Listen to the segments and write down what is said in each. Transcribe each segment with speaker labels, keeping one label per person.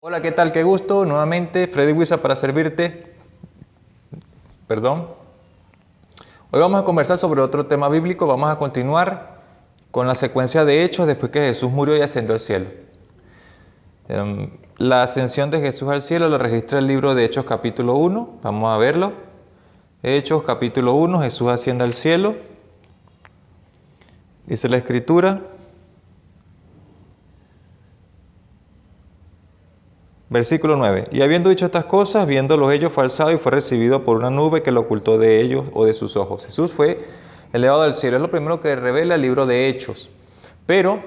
Speaker 1: Hola, ¿qué tal? Qué gusto. Nuevamente, Freddy Huiza para servirte. Perdón. Hoy vamos a conversar sobre otro tema bíblico. Vamos a continuar con la secuencia de hechos después que Jesús murió y ascendió al cielo. La ascensión de Jesús al cielo lo registra el libro de Hechos capítulo 1. Vamos a verlo. Hechos capítulo 1, Jesús asciende al cielo. Dice la Escritura. Versículo 9. Y habiendo dicho estas cosas, viéndolos ellos fue alzado y fue recibido por una nube que lo ocultó de ellos o de sus ojos. Jesús fue elevado al cielo. Es lo primero que revela el libro de Hechos. Pero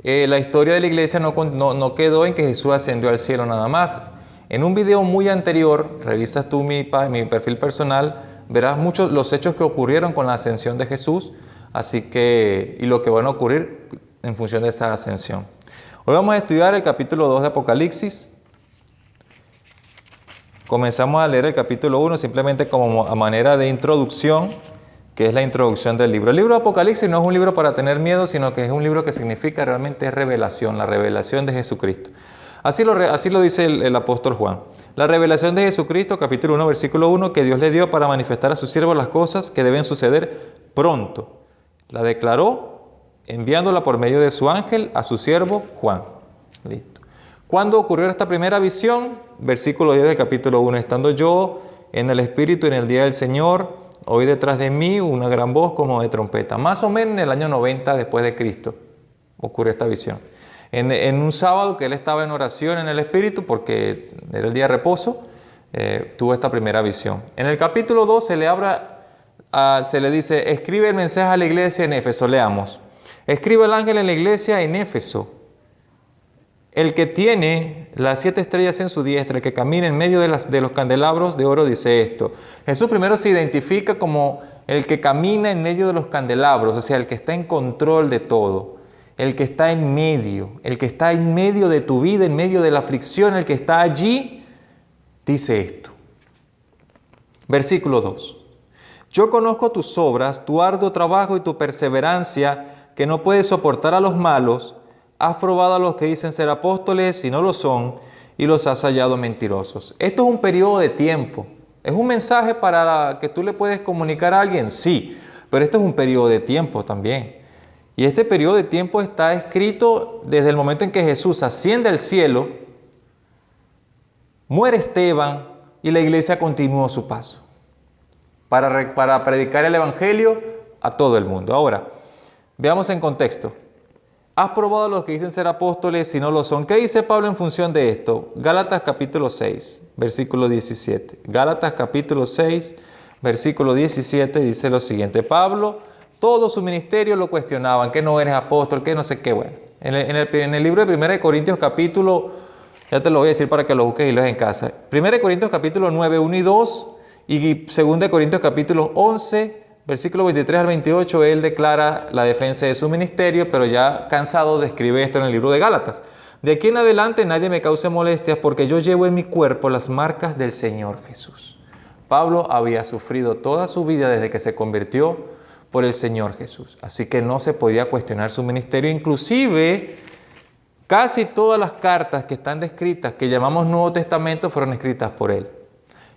Speaker 1: la historia de la iglesia no quedó en que Jesús ascendió al cielo nada más. En un video muy anterior, revisas tú mi perfil personal, verás muchos los hechos que ocurrieron con la ascensión de Jesús, y lo que van a ocurrir en función de esa ascensión. Hoy vamos a estudiar el capítulo 2 de Apocalipsis. Comenzamos a leer el capítulo 1 simplemente como a manera de introducción, que es la introducción del libro. El libro de Apocalipsis no es un libro para tener miedo, sino que es un libro que significa realmente revelación, la revelación de Jesucristo. Así lo dice el apóstol Juan. La revelación de Jesucristo, capítulo 1, versículo 1, que Dios le dio para manifestar a sus siervos las cosas que deben suceder pronto. La declaró enviándola por medio de su ángel a su siervo Juan. Listo. ¿Cuándo ocurrió esta primera visión? Versículo 10 del capítulo 1. Estando yo en el Espíritu en el día del Señor, oí detrás de mí una gran voz como de trompeta. Más o menos en el año 90 después de Cristo ocurrió esta visión. En un sábado que él estaba en oración en el Espíritu, porque era el día de reposo, tuvo esta primera visión. En el capítulo 2 se le dice, escribe el mensaje a la iglesia en Éfeso. Leamos. Escribe el ángel en la iglesia en Éfeso. El que tiene las 7 estrellas en su diestra, el que camina en medio de los candelabros de oro, dice esto. Jesús primero se identifica como el que camina en medio de los candelabros, o sea, el que está en control de todo, el que está en medio de tu vida, en medio de la aflicción, el que está allí, dice esto. Versículo 2. Yo conozco tus obras, tu arduo trabajo y tu perseverancia, que no puedes soportar a los malos. Has probado a los que dicen ser apóstoles y no lo son, y los has hallado mentirosos. Esto es un periodo de tiempo. ¿Es un mensaje para que tú le puedes comunicar a alguien? Sí, pero esto es un periodo de tiempo también. Y este periodo de tiempo está escrito desde el momento en que Jesús asciende al cielo, muere Esteban y la iglesia continuó su paso para predicar el evangelio a todo el mundo. Ahora, veamos en contexto. Has probado a los que dicen ser apóstoles y no lo son. ¿Qué dice Pablo en función de esto? Gálatas capítulo 6, versículo 17. Gálatas capítulo 6, versículo 17 dice lo siguiente. Pablo, todo su ministerio lo cuestionaban, que no eres apóstol, que no sé qué. Bueno, en el libro de 1 Corintios capítulo, ya te lo voy a decir para que lo busques y lo dejes en casa. 1 Corintios capítulo 9, 1 y 2 y 2 Corintios capítulo 11, versículo 23 al 28, él declara la defensa de su ministerio, pero ya cansado describe esto en el libro de Gálatas. De aquí en adelante nadie me cause molestias porque yo llevo en mi cuerpo las marcas del Señor Jesús. Pablo había sufrido toda su vida desde que se convirtió por el Señor Jesús. Así que no se podía cuestionar su ministerio. Inclusive, casi todas las cartas que están descritas, que llamamos Nuevo Testamento, fueron escritas por él.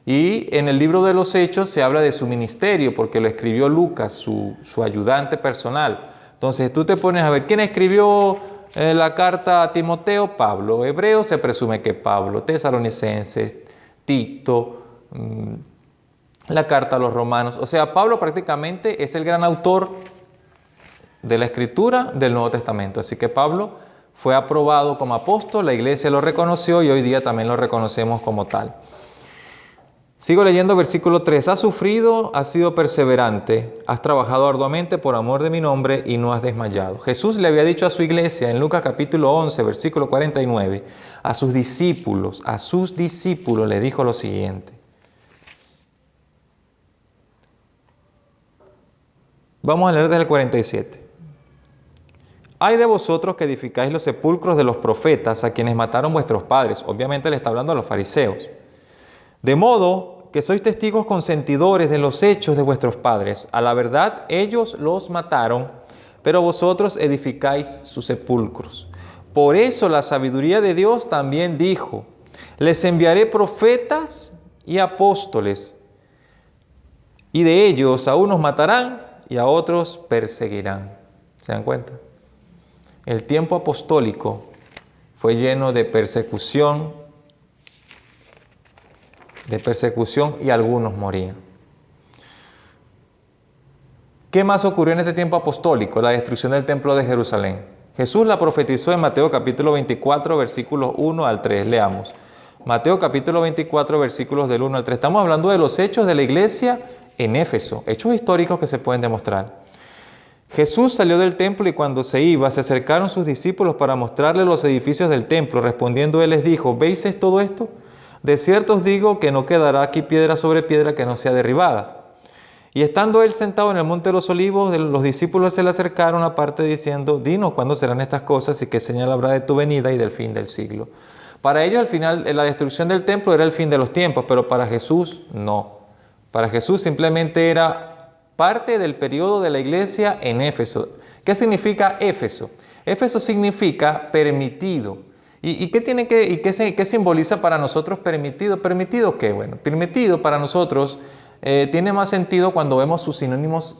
Speaker 1: Y en el libro de los Hechos se habla de su ministerio, porque lo escribió Lucas, su ayudante personal. Entonces tú te pones a ver, ¿quién escribió la carta a Timoteo? Pablo. Hebreo se presume que Pablo. Tesalonicenses, Tito, la carta a los romanos. O sea, Pablo prácticamente es el gran autor de la escritura del Nuevo Testamento. Así que Pablo fue aprobado como apóstol, la iglesia lo reconoció y hoy día también lo reconocemos como tal. Sigo leyendo versículo 3. Has sufrido, has sido perseverante, has trabajado arduamente por amor de mi nombre y no has desmayado. Jesús le había dicho a su iglesia en Lucas capítulo 11, versículo 49, a sus discípulos le dijo lo siguiente. Vamos a leer desde el 47. Hay de vosotros que edificáis los sepulcros de los profetas a quienes mataron vuestros padres. Obviamente le está hablando a los fariseos. De modo que sois testigos consentidores de los hechos de vuestros padres. A la verdad, ellos los mataron, pero vosotros edificáis sus sepulcros. Por eso la sabiduría de Dios también dijo, Les enviaré profetas y apóstoles, y de ellos a unos matarán y a otros perseguirán. ¿Se dan cuenta? El tiempo apostólico fue lleno de persecución y algunos morían. ¿Qué más ocurrió en este tiempo apostólico? La destrucción del templo de Jerusalén. Jesús la profetizó en Mateo capítulo 24, versículos 1 al 3. Leamos. Mateo capítulo 24, versículos del 1 al 3. Estamos hablando de los hechos de la iglesia en Éfeso, hechos históricos que se pueden demostrar. Jesús salió del templo y cuando se iba, se acercaron sus discípulos para mostrarle los edificios del templo. Respondiendo él les dijo, ¿veis todo esto? De cierto os digo que no quedará aquí piedra sobre piedra que no sea derribada. Y estando él sentado en el monte de los olivos, los discípulos se le acercaron aparte diciendo, dinos cuándo serán estas cosas y qué señal habrá de tu venida y del fin del siglo. Para ellos al final la destrucción del templo era el fin de los tiempos, pero para Jesús no. Para Jesús simplemente era parte del periodo de la iglesia en Éfeso. ¿Qué significa Éfeso? Éfeso significa permitido. ¿Y qué simboliza para nosotros permitido? ¿Permitido qué? Bueno, permitido para nosotros tiene más sentido cuando vemos sus sinónimos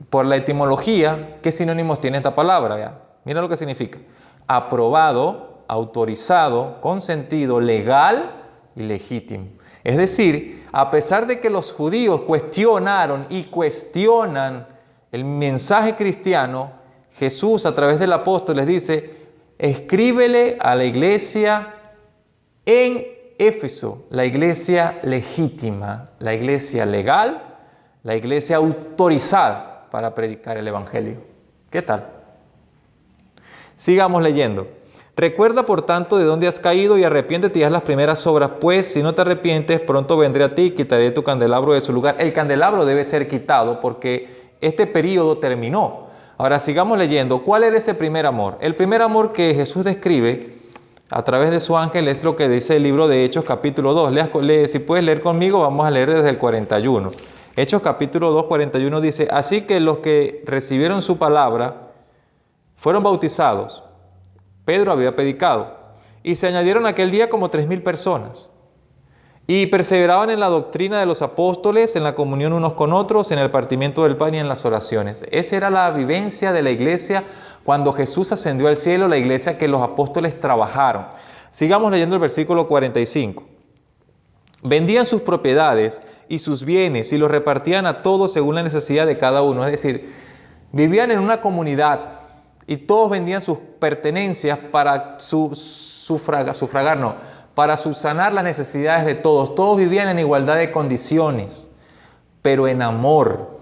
Speaker 1: por la etimología. ¿Qué sinónimos tiene esta palabra? ¿Ya? Mira lo que significa. Aprobado, autorizado, consentido, legal y legítimo. Es decir, a pesar de que los judíos cuestionaron y cuestionan el mensaje cristiano, Jesús a través del apóstol les dice, escríbele a la iglesia en Éfeso, la iglesia legítima, la iglesia legal, la iglesia autorizada para predicar el evangelio. ¿Qué tal? Sigamos leyendo. Recuerda, por tanto, de dónde has caído y arrepiéntete y haz las primeras obras, pues si no te arrepientes, pronto vendré a ti y quitaré tu candelabro de su lugar. El candelabro debe ser quitado porque este periodo terminó. Ahora sigamos leyendo. ¿Cuál era ese primer amor? El primer amor que Jesús describe a través de su ángel es lo que dice el libro de Hechos capítulo 2. Si puedes leer conmigo, vamos a leer desde el 41. Hechos capítulo 2, 41 dice, así que los que recibieron su palabra fueron bautizados. Pedro había predicado y se añadieron aquel día como 3,000 personas y perseveraban en la doctrina de los apóstoles, en la comunión unos con otros, en el partimiento del pan y en las oraciones. Esa era la vivencia de la iglesia cuando Jesús ascendió al cielo, la iglesia que los apóstoles trabajaron. Sigamos leyendo el versículo 45. Vendían sus propiedades y sus bienes y los repartían a todos según la necesidad de cada uno. Es decir, vivían en una comunidad y todos vendían sus pertenencias para para subsanar las necesidades de todos. Todos vivían en igualdad de condiciones, pero en amor.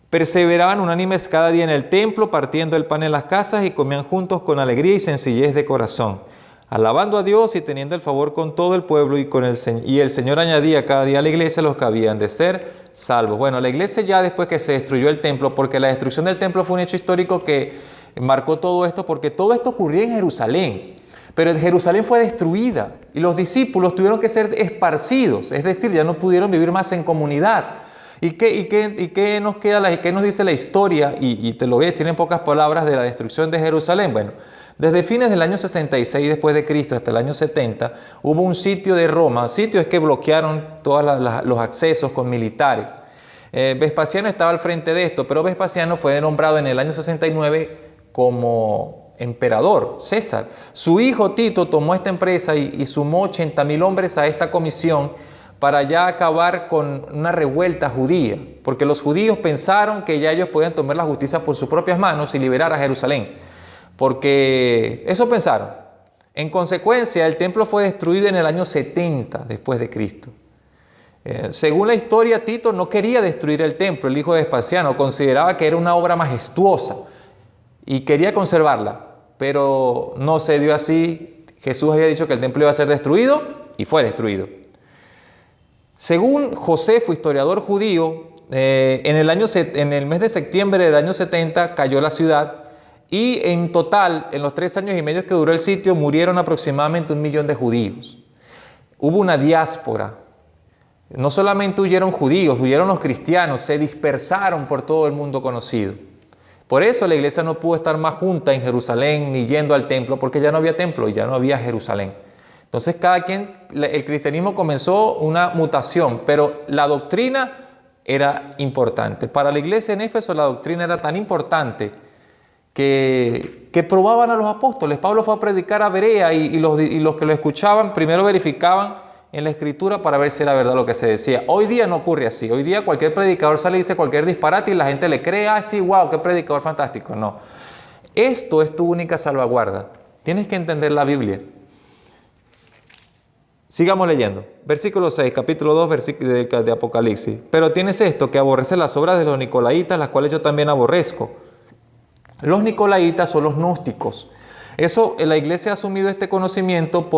Speaker 1: Perseveraban unánimes cada día en el templo, partiendo el pan en las casas y comían juntos con alegría y sencillez de corazón, alabando a Dios y teniendo el favor con todo el pueblo y el Señor añadía cada día a la iglesia los que habían de ser salvos. Bueno, la iglesia ya después que se destruyó el templo, porque la destrucción del templo fue un hecho histórico que marcó todo esto, porque todo esto ocurrió en Jerusalén, pero Jerusalén fue destruida y los discípulos tuvieron que ser esparcidos, es decir, ya no pudieron vivir más en comunidad. ¿Y qué nos queda, qué nos dice la historia? Y te lo voy a decir en pocas palabras de la destrucción de Jerusalén. Bueno, desde fines del año 66 después de Cristo hasta el año 70 hubo un sitio de Roma. Sitio es que bloquearon todos los accesos con militares. Vespasiano estaba al frente de esto, pero Vespasiano fue nombrado en el año 69 como emperador, César. Su hijo Tito tomó esta empresa y sumó 80,000 hombres a esta comisión para ya acabar con una revuelta judía, porque los judíos pensaron que ya ellos podían tomar la justicia por sus propias manos y liberar a Jerusalén, porque eso pensaron. En consecuencia, el templo fue destruido en el año 70 después de Cristo. Según la historia, Tito no quería destruir el templo, el hijo de Vespasiano, consideraba que era una obra majestuosa y quería conservarla, pero no se dio así. Jesús había dicho que el templo iba a ser destruido y fue destruido. Según Josefo, historiador judío, en el mes de septiembre del año 70 cayó la ciudad y en total, en los 3 años y medio que duró el sitio, murieron aproximadamente 1 millón de judíos. Hubo una diáspora. No solamente huyeron judíos, huyeron los cristianos, se dispersaron por todo el mundo conocido. Por eso la iglesia no pudo estar más junta en Jerusalén ni yendo al templo, porque ya no había templo y ya no había Jerusalén. Entonces el cristianismo comenzó una mutación, pero la doctrina era importante. Para la iglesia en Éfeso la doctrina era tan importante que probaban a los apóstoles. Pablo fue a predicar a Berea y los que lo escuchaban primero verificaban en la escritura para ver si era verdad lo que se decía. Hoy día no ocurre así. Hoy día cualquier predicador sale y dice cualquier disparate y la gente le cree, ah, sí, wow, qué predicador fantástico. No. Esto es tu única salvaguarda. Tienes que entender la Biblia. Sigamos leyendo. Versículo 6, capítulo 2 de Apocalipsis. Pero tienes esto, que aborrece las obras de los nicolaítas, las cuales yo también aborrezco. Los nicolaítas son los gnósticos. Eso, la iglesia ha asumido este conocimiento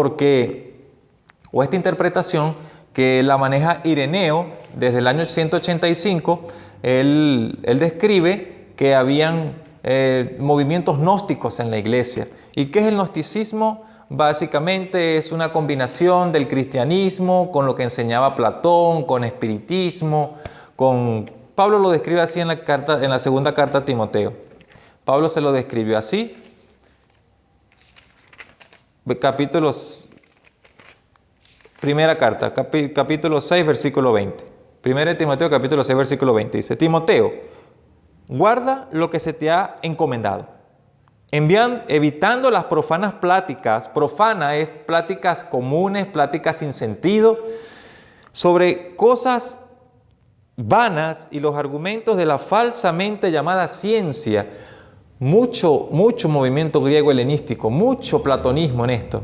Speaker 1: o esta interpretación, que la maneja Ireneo desde el año 185. Él describe que habían movimientos gnósticos en la iglesia. ¿Y qué es el gnosticismo? Básicamente es una combinación del cristianismo con lo que enseñaba Platón, con espiritismo, Pablo lo describe así en la segunda carta a Timoteo. Pablo se lo describió así. Primera carta, capítulo 6, versículo 20. Primera de Timoteo, capítulo 6, versículo 20. Dice, Timoteo, guarda lo que se te ha encomendado, evitando las profanas pláticas. Profana es pláticas comunes, pláticas sin sentido, sobre cosas vanas y los argumentos de la falsamente llamada ciencia. Mucho movimiento griego helenístico, mucho platonismo en esto,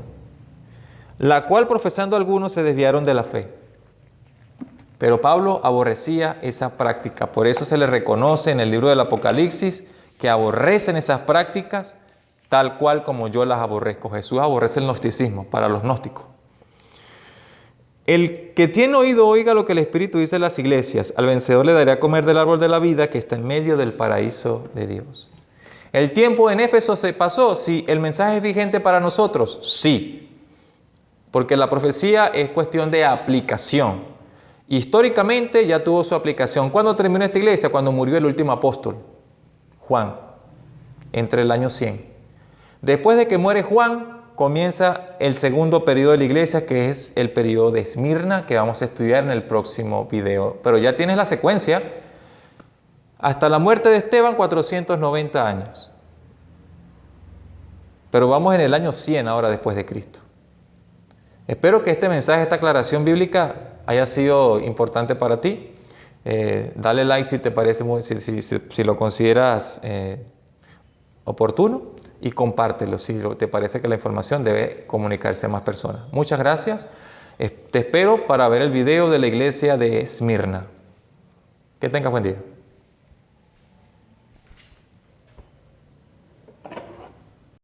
Speaker 1: la cual profesando algunos se desviaron de la fe. Pero Pablo aborrecía esa práctica, por eso se le reconoce en el libro del Apocalipsis que aborrecen esas prácticas tal cual como yo las aborrezco. Jesús aborrece el gnosticismo para los gnósticos. El que tiene oído oiga lo que el Espíritu dice en las iglesias. Al vencedor le daré a comer del árbol de la vida que está en medio del paraíso de Dios. ¿El tiempo en Éfeso se pasó? Sí. ¿El mensaje es vigente para nosotros? Sí. Porque la profecía es cuestión de aplicación. Históricamente ya tuvo su aplicación. ¿Cuándo terminó esta iglesia? Cuando murió el último apóstol, Juan, entre el año 100. Después de que muere Juan, comienza el segundo periodo de la iglesia, que es el periodo de Esmirna, que vamos a estudiar en el próximo video. Pero ya tienes la secuencia. Hasta la muerte de Esteban, 490 años. Pero vamos en el año 100 ahora después de Cristo. Espero que este mensaje, esta aclaración bíblica haya sido importante para ti. Dale like si te parece si lo consideras oportuno, y compártelo si te parece que la información debe comunicarse a más personas. Muchas gracias. Te espero para ver el video de la iglesia de Esmirna. Que tengas buen día.